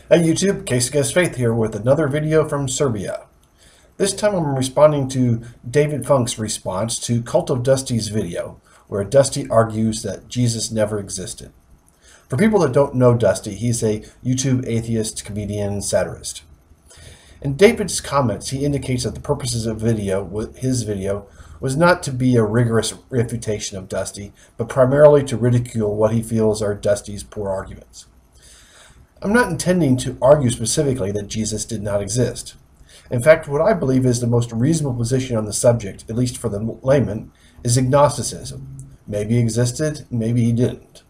Hey YouTube, Case Against Faith here with another video from Serbia. This time I'm responding to DavidFunk's response to CultOfDusty's video, where Dusty argues that Jesus never existed. For people that don't know Dusty, he's a YouTube atheist, comedian, satirist. In David's comments, he indicates that the purposes of his video was not to be a rigorous refutation of Dusty, but primarily to ridicule what he feels are Dusty's poor arguments. I'm not intending to argue specifically that Jesus did not exist. In fact, what I believe is the most reasonable position on the subject, at least for the layman, is agnosticism. Maybe he existed, maybe he didn't.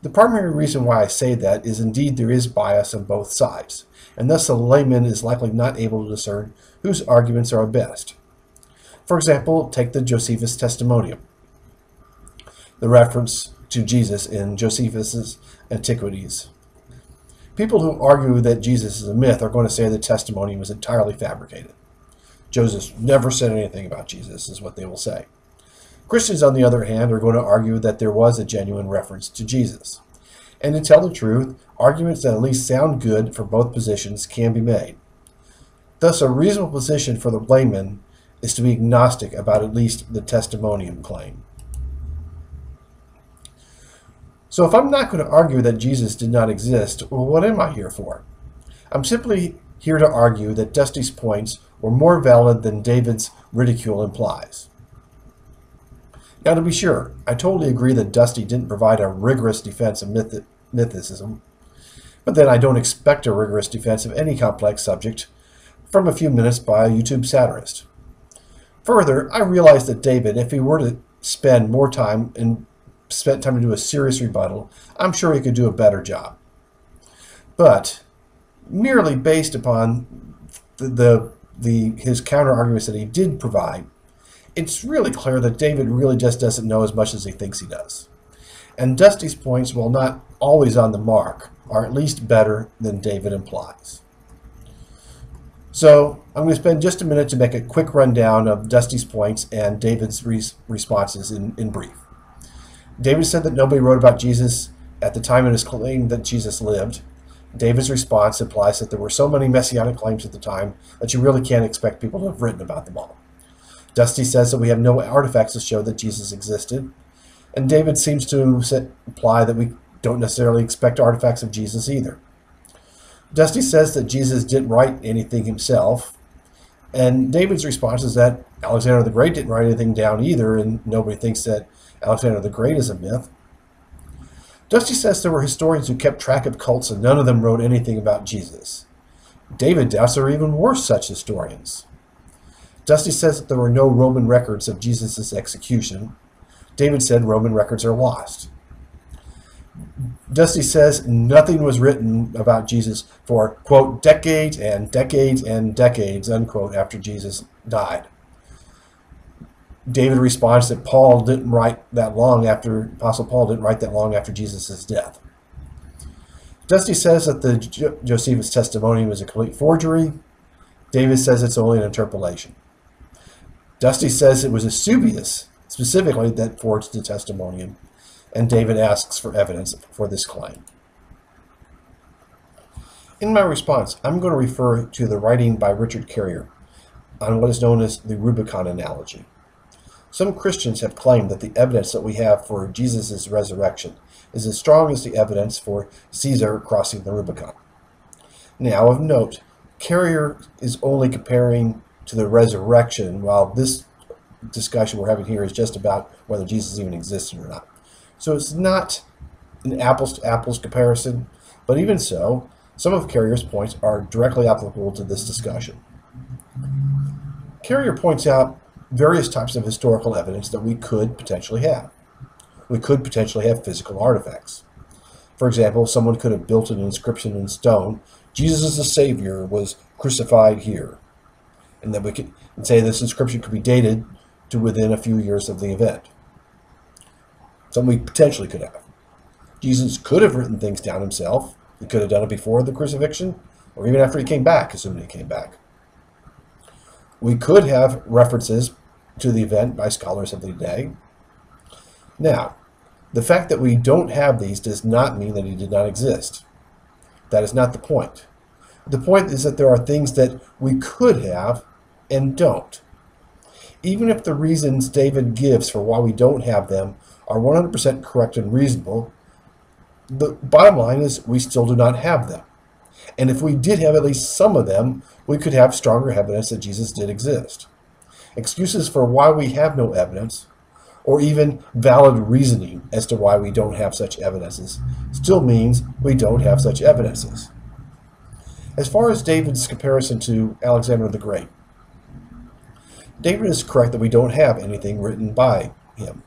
The primary reason why I say that is indeed there is bias on both sides, and thus the layman is likely not able to discern whose arguments are best. For example, take the Josephus testimonium, the reference to Jesus in Josephus's Antiquities. People who argue that Jesus is a myth are going to say the testimony was entirely fabricated. Joseph never said anything about Jesus, is what they will say. Christians, on the other hand, are going to argue that there was a genuine reference to Jesus. And to tell the truth, arguments that at least sound good for both positions can be made. Thus, a reasonable position for the layman is to be agnostic about at least the testimonium claim. So if I'm not going to argue that Jesus did not exist, well, what am I here for? I'm simply here to argue that Dusty's points were more valid than David's ridicule implies. Now, to be sure, I totally agree that Dusty didn't provide a rigorous defense of mythicism, but then I don't expect a rigorous defense of any complex subject from a few minutes by a YouTube satirist. Further, I realize that David, if he were to spend more time and spent time to do a serious rebuttal, I'm sure he could do a better job. But merely based upon his counter arguments that he did provide, it's really clear that David really just doesn't know as much as he thinks he does. And Dusty's points, while not always on the mark, are at least better than David implies. So I'm going to spend just a minute to make a quick rundown of Dusty's points and David's responses in brief. David said that nobody wrote about Jesus at the time of his claim that Jesus lived. David's response implies that there were so many messianic claims at the time that you really can't expect people to have written about them all. Dusty says that we have no artifacts to show that Jesus existed, and David seems to imply that we don't necessarily expect artifacts of Jesus either. Dusty says that Jesus didn't write anything himself, and David's response is that Alexander the Great didn't write anything down either, and nobody thinks that Alexander the Great is a myth. Dusty says there were historians who kept track of cults and none of them wrote anything about Jesus. David doubts there are even worse such historians. Dusty says that there were no Roman records of Jesus' execution. David said Roman records are lost. Dusty says nothing was written about Jesus for, quote, decades and decades and decades, unquote, after Jesus died. David responds that Apostle Paul didn't write that long after Jesus' death. Dusty says that the Josephus testimony was a complete forgery. David says it's only an interpolation. Dusty says it was Eusebius, specifically, that forged the testimonium, and David asks for evidence for this claim. In my response, I'm going to refer to the writing by Richard Carrier on what is known as the Rubicon analogy. Some Christians have claimed that the evidence that we have for Jesus' resurrection is as strong as the evidence for Caesar crossing the Rubicon. Now, of note, Carrier is only comparing to the resurrection, while this discussion we're having here is just about whether Jesus even existed or not. So it's not an apples-to-apples comparison, but even so, some of Carrier's points are directly applicable to this discussion. Carrier points out various types of historical evidence that we could potentially have. We could potentially have physical artifacts. For example, someone could have built an inscription in stone, Jesus the Savior was crucified here. And then we could say this inscription could be dated to within a few years of the event. Something we potentially could have. Jesus could have written things down himself. He could have done it before the crucifixion, or even after he came back, assuming he came back. We could have references to the event by scholars of the day. Now, the fact that we don't have these does not mean that he did not exist. That is not the point. The point is that there are things that we could have and don't. Even if the reasons David gives for why we don't have them are 100% correct and reasonable, the bottom line is we still do not have them. And if we did have at least some of them, we could have stronger evidence that Jesus did exist. Excuses for why we have no evidence, or even valid reasoning as to why we don't have such evidences, still means we don't have such evidences. As far as David's comparison to Alexander the Great, David is correct that we don't have anything written by him.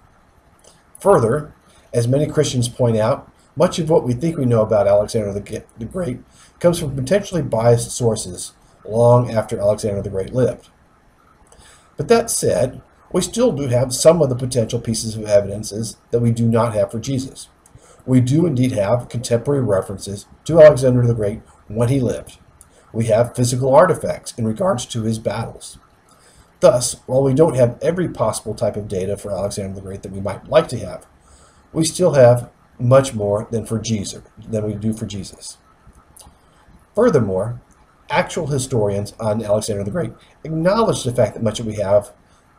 Further, as many Christians point out, much of what we think we know about Alexander the Great comes from potentially biased sources long after Alexander the Great lived. But that said, we still do have some of the potential pieces of evidences that we do not have for Jesus. We do indeed have contemporary references to Alexander the Great when he lived. We have physical artifacts in regards to his battles. Thus, while we don't have every possible type of data for Alexander the Great that we might like to have, we still have much more than we do for Jesus. Furthermore, actual historians on Alexander the Great acknowledge the fact that much of what we have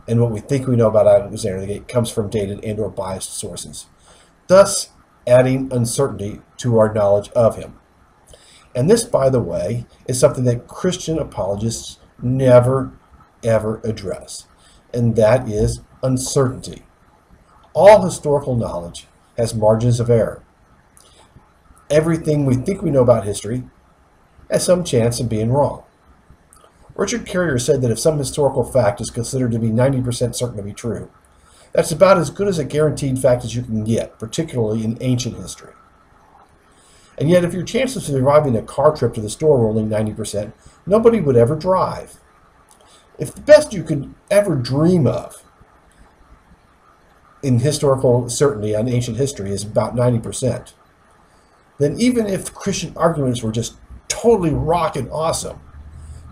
and what we think we know about Alexander the Great comes from dated and or biased sources, thus adding uncertainty to our knowledge of him. And this, by the way, is something that Christian apologists never, ever address, and that is uncertainty. All historical knowledge has margins of error. Everything we think we know about history has some chance of being wrong. Richard Carrier said that if some historical fact is considered to be 90% certain to be true, that's about as good as a guaranteed fact as you can get, particularly in ancient history. And yet, if your chances of surviving a car trip to the store were only 90%, nobody would ever drive. If the best you could ever dream of in historical certainty on ancient history is about 90%, then even if Christian arguments were just totally rockin' awesome,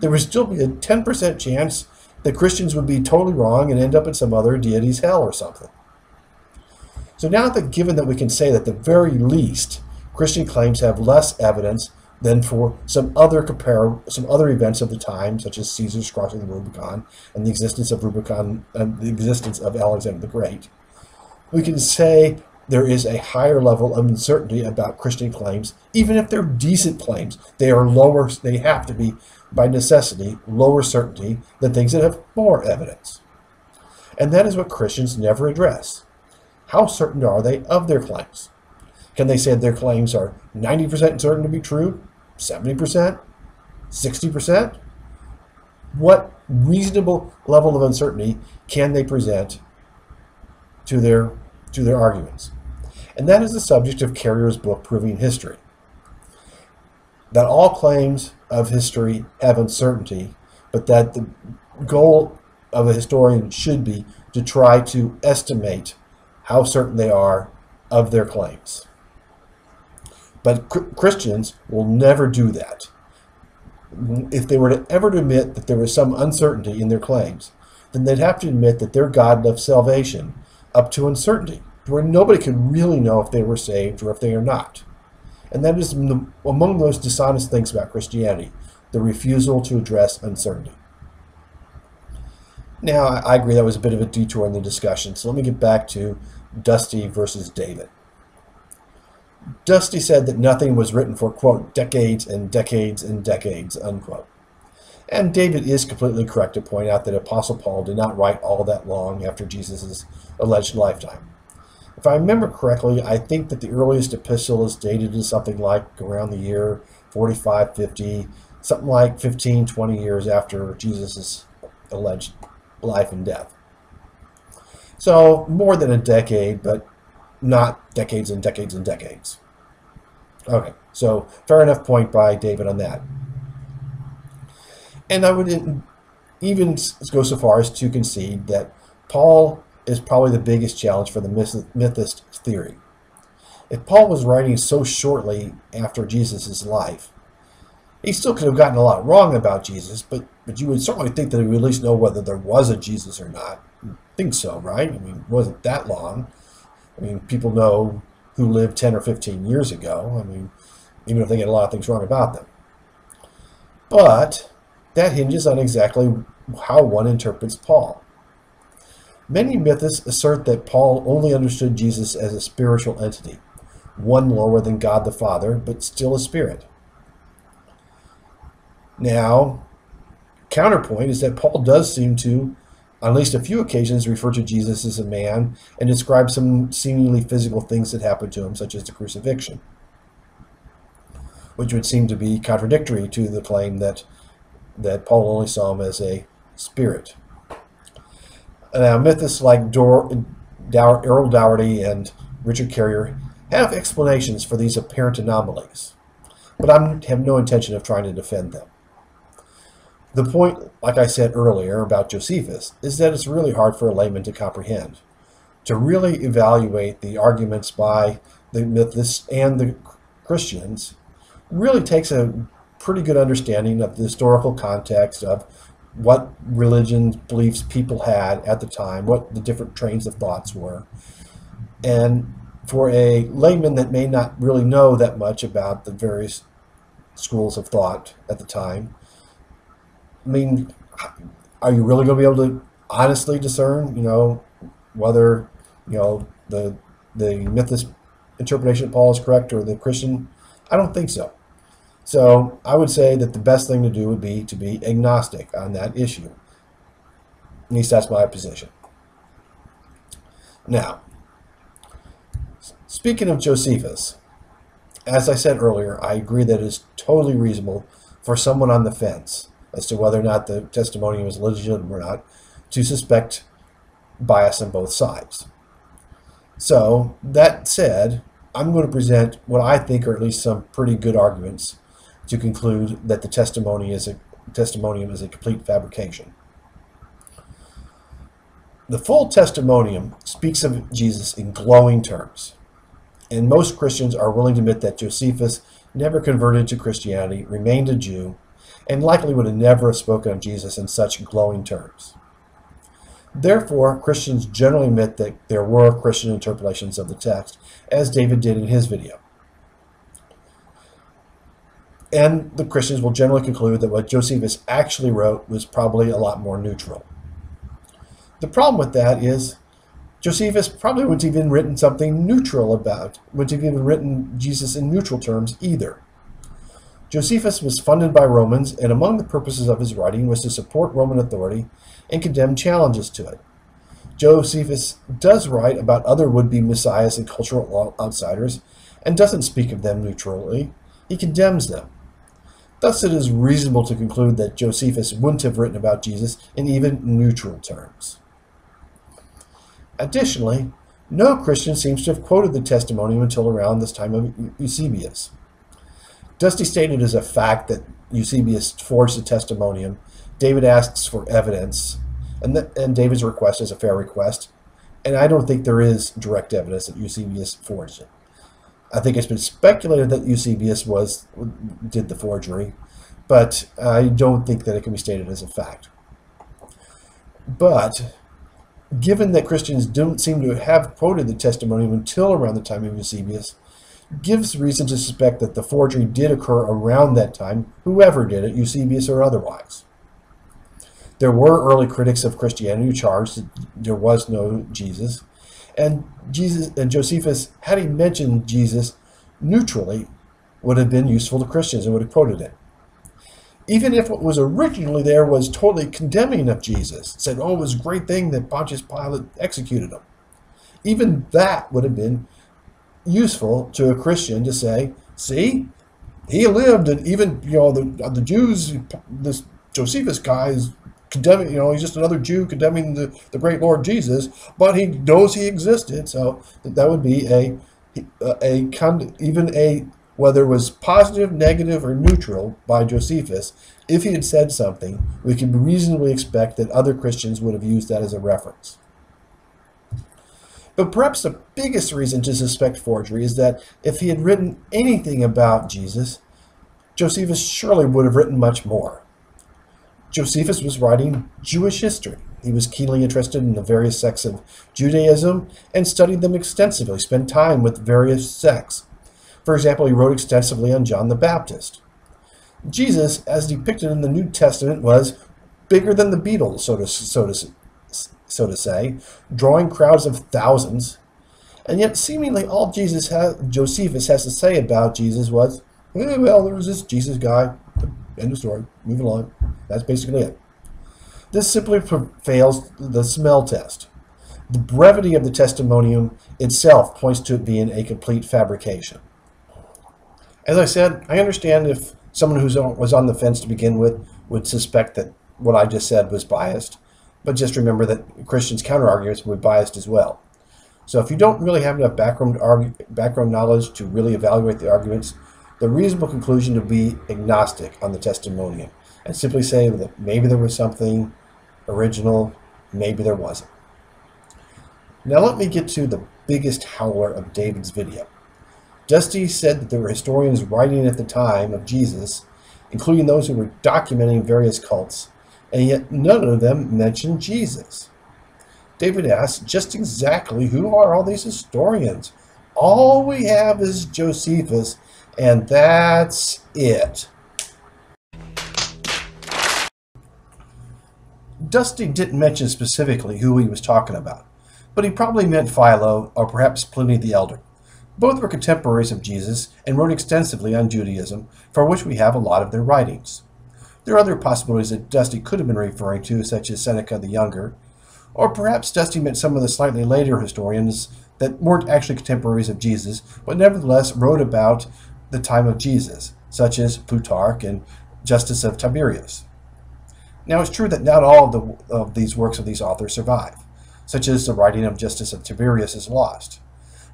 there would still be a 10% chance that Christians would be totally wrong and end up in some other deity's hell or something. So now that given that we can say that at the very least Christian claims have less evidence than for some other events of the time, such as Caesar's crossing the Rubicon and the existence of Alexander the Great, we can say there is a higher level of uncertainty about Christian claims, even if they're decent claims. They are lower, they have to be, by necessity, lower certainty than things that have more evidence. And that is what Christians never address. How certain are they of their claims? Can they say their claims are 90% certain to be true? 70%? 60%? What reasonable level of uncertainty can they present to their arguments? And that is the subject of Carrier's book, Proving History. That all claims of history have uncertainty, but that the goal of a historian should be to try to estimate how certain they are of their claims. But Christians will never do that. If they were to ever admit that there was some uncertainty in their claims, then they'd have to admit that their God left salvation up to uncertainty, where nobody could really know if they were saved or if they are not. And that is among the most dishonest things about Christianity, the refusal to address uncertainty. Now, I agree that was a bit of a detour in the discussion, so let me get back to Dusty versus David. Dusty said that nothing was written for, quote, decades and decades and decades, unquote. And David is completely correct to point out that Apostle Paul did not write all that long after Jesus' alleged lifetime. If I remember correctly, I think that the earliest epistle is dated to something like around the year 45, 50, something like 15, 20 years after Jesus' alleged life and death. So more than a decade, but not decades and decades and decades. Okay, so fair enough point by David on that. And I would even go so far as to concede that Paul is probably the biggest challenge for the mythist theory. If Paul was writing so shortly after Jesus' life, he still could have gotten a lot wrong about Jesus, but you would certainly think that he would at least know whether there was a Jesus or not. I think so, right? I mean, it wasn't that long. I mean, people know who lived 10 or 15 years ago. I mean, even if they get a lot of things wrong about them. But that hinges on exactly how one interprets Paul. Many mythists assert that Paul only understood Jesus as a spiritual entity, one lower than God the Father, but still a spirit. Now, counterpoint is that Paul does seem to, on at least a few occasions, refer to Jesus as a man and describe some seemingly physical things that happened to him, such as the crucifixion, which would seem to be contradictory to the claim that Paul only saw him as a spirit. Now, mythists like Errol Dougherty and Richard Carrier have explanations for these apparent anomalies, but I have no intention of trying to defend them. The point, like I said earlier about Josephus, is that it's really hard for a layman to comprehend. To really evaluate the arguments by the mythists and the Christians really takes a pretty good understanding of the historical context of what religions, beliefs people had at the time, what the different trains of thoughts were. And for a layman that may not really know that much about the various schools of thought at the time, I mean, are you really going to be able to honestly discern, whether, the mythist interpretation of Paul is correct or the Christian? I don't think so. So I would say that the best thing to do would be to be agnostic on that issue. At least that's my position. Now, speaking of Josephus, as I said earlier, I agree that it is totally reasonable for someone on the fence as to whether or not the testimony was legitimate or not to suspect bias on both sides. So, that said, I'm going to present what I think are at least some pretty good arguments to conclude that the testimonium is a complete fabrication. The full testimonium speaks of Jesus in glowing terms, and most Christians are willing to admit that Josephus never converted to Christianity, remained a Jew, and likely would have never have spoken of Jesus in such glowing terms. Therefore, Christians generally admit that there were Christian interpolations of the text, as David did in his video. And the Christians will generally conclude that what Josephus actually wrote was probably a lot more neutral. The problem with that is Josephus probably wouldn't have even written something neutral wouldn't have even written Jesus in neutral terms either. Josephus was funded by Romans, and among the purposes of his writing was to support Roman authority and condemn challenges to it. Josephus does write about other would-be messiahs and cultural outsiders, and doesn't speak of them neutrally. He condemns them. Thus, it is reasonable to conclude that Josephus wouldn't have written about Jesus in even neutral terms. Additionally, no Christian seems to have quoted the testimonium until around this time of Eusebius. Dusty stated as a fact that Eusebius forged the testimonium. David asks for evidence, and David's request is a fair request, and I don't think there is direct evidence that Eusebius forged it. I think it's been speculated that Eusebius did the forgery, but I don't think that it can be stated as a fact. But given that Christians don't seem to have quoted the testimonium until around the time of Eusebius, gives reason to suspect that the forgery did occur around that time, whoever did it, Eusebius or otherwise. There were early critics of Christianity who charged that there was no Jesus, and Josephus, had he mentioned Jesus neutrally, would have been useful to Christians and would have quoted it. Even if what was originally there was totally condemning of Jesus, said, oh, it was a great thing that Pontius Pilate executed him. Even that would have been useful to a Christian to say, see, he lived, and even the Jews, this Josephus guy is condemning, he's just another Jew condemning the great Lord Jesus, but he knows he existed. So that would be whether it was positive, negative, or neutral by Josephus. If he had said something, we can reasonably expect that other Christians would have used that as a reference. But perhaps the biggest reason to suspect forgery is that if he had written anything about Jesus, Josephus surely would have written much more. Josephus was writing Jewish history. He was keenly interested in the various sects of Judaism and studied them extensively, spent time with various sects. For example, he wrote extensively on John the Baptist. Jesus, as depicted in the New Testament, was bigger than the Beatles, so to say, drawing crowds of thousands. And yet, seemingly all Josephus has to say about Jesus was, well, there was this Jesus guy. End of story. Move along. That's basically it. This simply fails the smell test. The brevity of the testimonium itself points to it being a complete fabrication. As I said, I understand if someone who was on the fence to begin with would suspect that what I just said was biased, but just remember that Christians' counter-arguments would be biased as well. So if you don't really have enough background knowledge to really evaluate the arguments, the reasonable conclusion would be agnostic on the testimonium and simply say that maybe there was something original, maybe there wasn't. Now let me get to the biggest howler of David's video. Dusty said that there were historians writing at the time of Jesus, including those who were documenting various cults, and yet none of them mentioned Jesus. David asked just exactly who are all these historians? All we have is Josephus, and that's it. Dusty didn't mention specifically who he was talking about, but he probably meant Philo or perhaps Pliny the Elder. Both were contemporaries of Jesus and wrote extensively on Judaism, for which we have a lot of their writings. There are other possibilities that Dusty could have been referring to, such as Seneca the Younger, or perhaps Dusty meant some of the slightly later historians that weren't actually contemporaries of Jesus, but nevertheless wrote about the time of Jesus, such as Plutarch and Justus of Tiberias. Now, it's true that not all of these works of these authors survive, such as the writing of Justus of Tiberias is lost.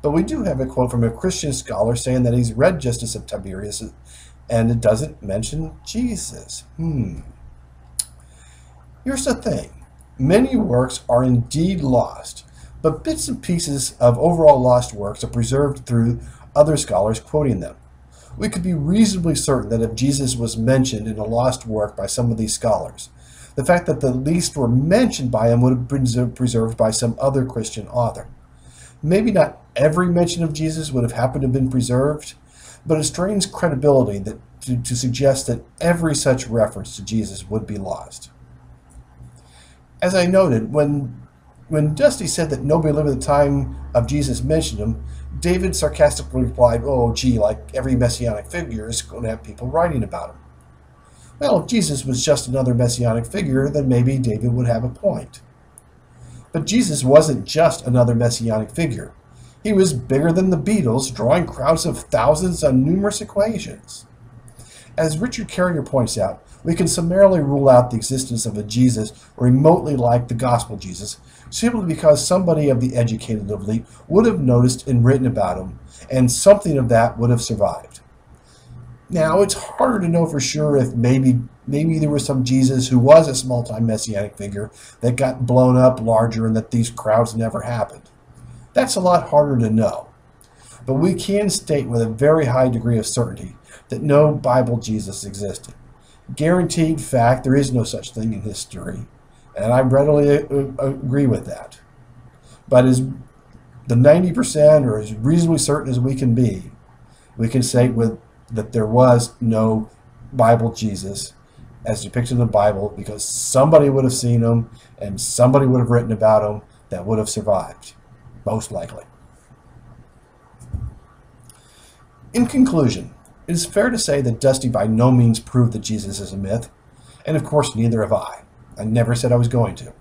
But we do have a quote from a Christian scholar saying that he's read Justus of Tiberias and it doesn't mention Jesus. Here's the thing. Many works are indeed lost, but bits and pieces of overall lost works are preserved through other scholars quoting them. We could be reasonably certain that if Jesus was mentioned in a lost work by some of these scholars, the fact that the least were mentioned by him would have been preserved by some other Christian author. Maybe not every mention of Jesus would have happened to have been preserved, but it strains credibility to suggest that every such reference to Jesus would be lost. As I noted, when Dusty said that nobody living at the time of Jesus mentioned him, David sarcastically replied, oh, gee, like every messianic figure is going to have people writing about him. Well, if Jesus was just another messianic figure, then maybe David would have a point. But Jesus wasn't just another messianic figure. He was bigger than the Beatles, drawing crowds of thousands on numerous occasions. As Richard Carrier points out, we can summarily rule out the existence of a Jesus remotely like the gospel Jesus, simply because somebody of the educated elite would have noticed and written about him, and something of that would have survived. Now, it's harder to know for sure if maybe there was some Jesus who was a small-time messianic figure that got blown up larger and that these crowds never happened. That's a lot harder to know. But we can state with a very high degree of certainty that no Bible Jesus existed. Guaranteed fact, there is no such thing in history, and I readily agree with that. But as the 90% or as reasonably certain as we can be, we can say that there was no Bible Jesus as depicted in the Bible because somebody would have seen him and somebody would have written about him that would have survived, most likely. In conclusion, it is fair to say that Dusty by no means proved that Jesus is a myth, and of course neither have I. I never said I was going to.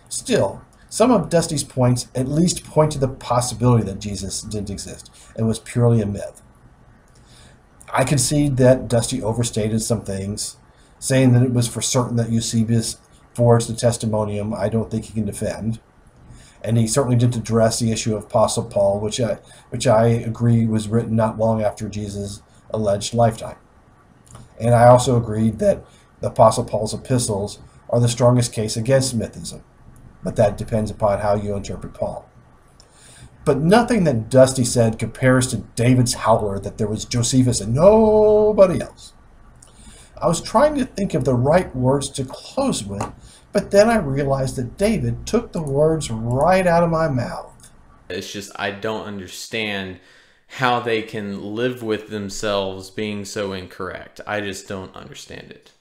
Still, some of Dusty's points at least point to the possibility that Jesus didn't exist and was purely a myth. I concede that Dusty overstated some things, saying that it was for certain that Eusebius forged the testimonium I don't think he can defend. And he certainly didn't address the issue of Apostle Paul, which I agree was written not long after Jesus' alleged lifetime. And I also agreed that the Apostle Paul's epistles are the strongest case against mythism, but that depends upon how you interpret Paul. But nothing that Dusty said compares to David's howler that there was Josephus and nobody else. I was trying to think of the right words to close with, but then I realized that David took the words right out of my mouth. It's just I don't understand how they can live with themselves being so incorrect. I just don't understand it.